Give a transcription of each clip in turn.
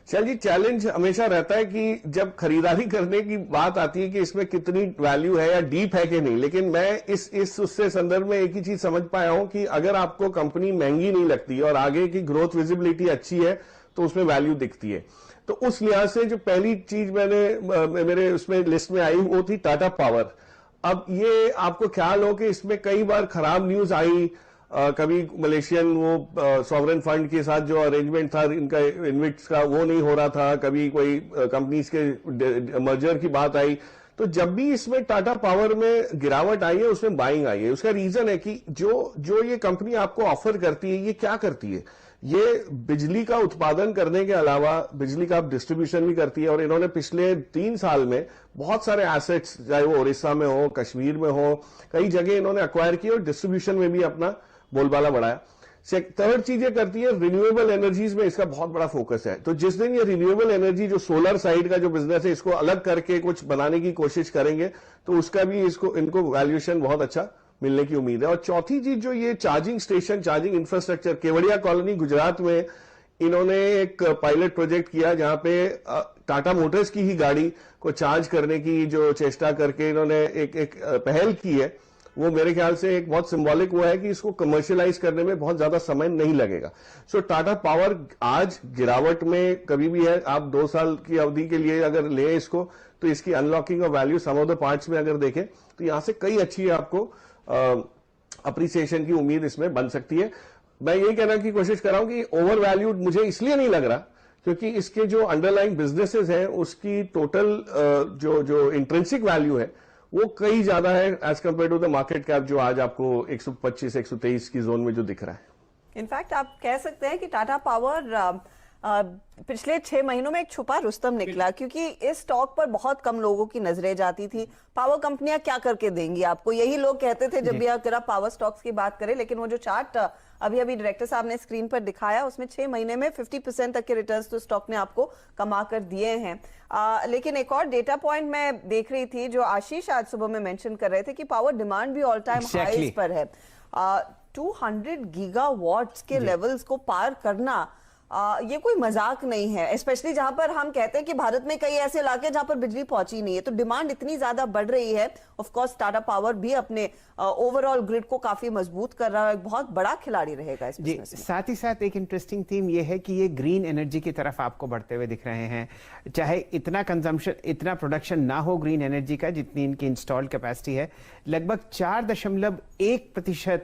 चल जी, चैलेंज हमेशा रहता है कि जब खरीदारी करने की बात आती है कि इसमें कितनी वैल्यू है या डीप है कि नहीं। लेकिन मैं इस उससे संदर्भ में एक ही चीज समझ पाया हूं कि अगर आपको कंपनी महंगी नहीं लगती और आगे की ग्रोथ विजिबिलिटी अच्छी है तो उसमें वैल्यू दिखती है। तो उस लिहाज से जो पहली चीज मेरे उसमें लिस्ट में आई वो थी टाटा पावर। अब ये आपको ख्याल हो कि इसमें कई बार खराब न्यूज आई। कभी मलेशियन वो सॉवरेन फंड के साथ जो अरेंजमेंट था इनका इन्विट्स का वो नहीं हो रहा था, कभी कोई कंपनीज के मर्जर की बात आई। तो जब भी इसमें टाटा पावर में गिरावट आई है उसमें बाइंग आई है। उसका रीजन है कि जो ये कंपनी आपको ऑफर करती है ये क्या करती है। ये बिजली का उत्पादन करने के अलावा बिजली का डिस्ट्रीब्यूशन भी करती है। और इन्होंने पिछले 3 साल में बहुत सारे एसेट्स, चाहे वो उड़ीसा में हो, कश्मीर में हो, कई जगह इन्होंने अक्वायर किए और डिस्ट्रीब्यूशन में भी अपना बोलबाला बढ़ाया। थर्ड चीज ये करती है, रिन्यूएबल एनर्जीज में इसका बहुत बड़ा फोकस है। तो जिस दिन ये रिन्यूएबल एनर्जी जो सोलर साइड का जो बिजनेस है इसको अलग करके कुछ बनाने की कोशिश करेंगे तो उसका भी इनको वैल्यूएशन बहुत अच्छा मिलने की उम्मीद है। और चौथी चीज जो ये charging station, charging infrastructure, Kevadia colony Gujarat में इन्होंने एक पायलट प्रोजेक्ट किया जहां पे टाटा मोटर्स की ही गाड़ी को चार्ज करने की जो चेष्टा करके इन्होंने एक पहल की है। वो मेरे ख्याल से एक बहुत सिंबॉलिक हुआ है कि इसको कमर्शियलाइज करने में बहुत ज्यादा समय नहीं लगेगा। सो टाटा पावर आज गिरावट में कभी भी है। आप 2 साल की अवधि के लिए अगर ले इसको तो इसकी unlocking of value sum of the parts में अगर देखें तो यहां से कई अच्छी आपको अप्रिसिएशन की उम्मीद इसमें बन सकती है। मैं यही कहने की कोशिश कर रहा हूं कि ओवर वैल्यूड मुझे इसलिए नहीं लग रहा क्योंकि इसके जो अंडरलाइंग बिजनेसेस हैं उसकी टोटल जो इंट्रिंसिक वैल्यू है वो कई ज्यादा है as compared to the market cap जो आज आपको 125-123 की जोन में जो दिख रहा है। इनफैक्ट आप कह सकते हैं कि टाटा पावर पिछले 6 महीनों में एक छुपा रुस्तम निकला, क्योंकि इस स्टॉक पर बहुत कम लोगों की नजरें जाती थी। पावर कंपनियां क्या करके देंगी आपको, यही लोग कहते थे जब भी आप पावर स्टॉक्स की बात करें। लेकिन वो जो चार्ट अभी डायरेक्टर साहब ने स्क्रीन पर दिखाया उसमें 6 महीने में 50% तक के रिटर्न्स तो स्टॉक ने आपको कमा कर दिए हैं। लेकिन एक और डेटा पॉइंट मैं देख रही थी जो आशीष आज सुबह में मेंशन कर रहे थे कि पावर डिमांड भी ऑल टाइम हाईज पर है। 200 गीगावाट्स के लेवल्स को पार करना ये कोई मजाक नहीं है, स्पेशली जहां पर हम कहते हैं कि भारत में कई ऐसे इलाके हैं जहां पर बिजली पहुंची नहीं है। तो डिमांड इतनी ज्यादा बढ़ रही है। ऑफ कोर्स टाटा पावर भी अपने ओवरऑल ग्रिड को काफी मजबूत कर रहा है, एक बहुत बड़ा खिलाड़ी रहेगा इस बिजनेस में। साथ ही साथ एक इंटरेस्टिंग थीम ये है कि ये ग्रीन एनर्जी की तरफ आपको बढ़ते हुए दिख रहे हैं। चाहे इतना कंजम्पशन, इतना प्रोडक्शन ना हो ग्रीन एनर्जी का जितनी इनकी इंस्टॉल्ड कैपेसिटी है, लगभग 4.1%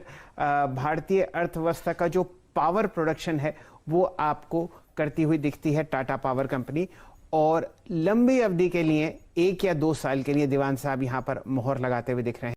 भारतीय अर्थव्यवस्था का जो पावर प्रोडक्शन है वो आपको करती हुई दिखती है टाटा पावर कंपनी। और लंबी अवधि के लिए 1 या 2 साल के लिए दीवान साहब यहां पर मोहर लगाते हुए दिख रहे हैं।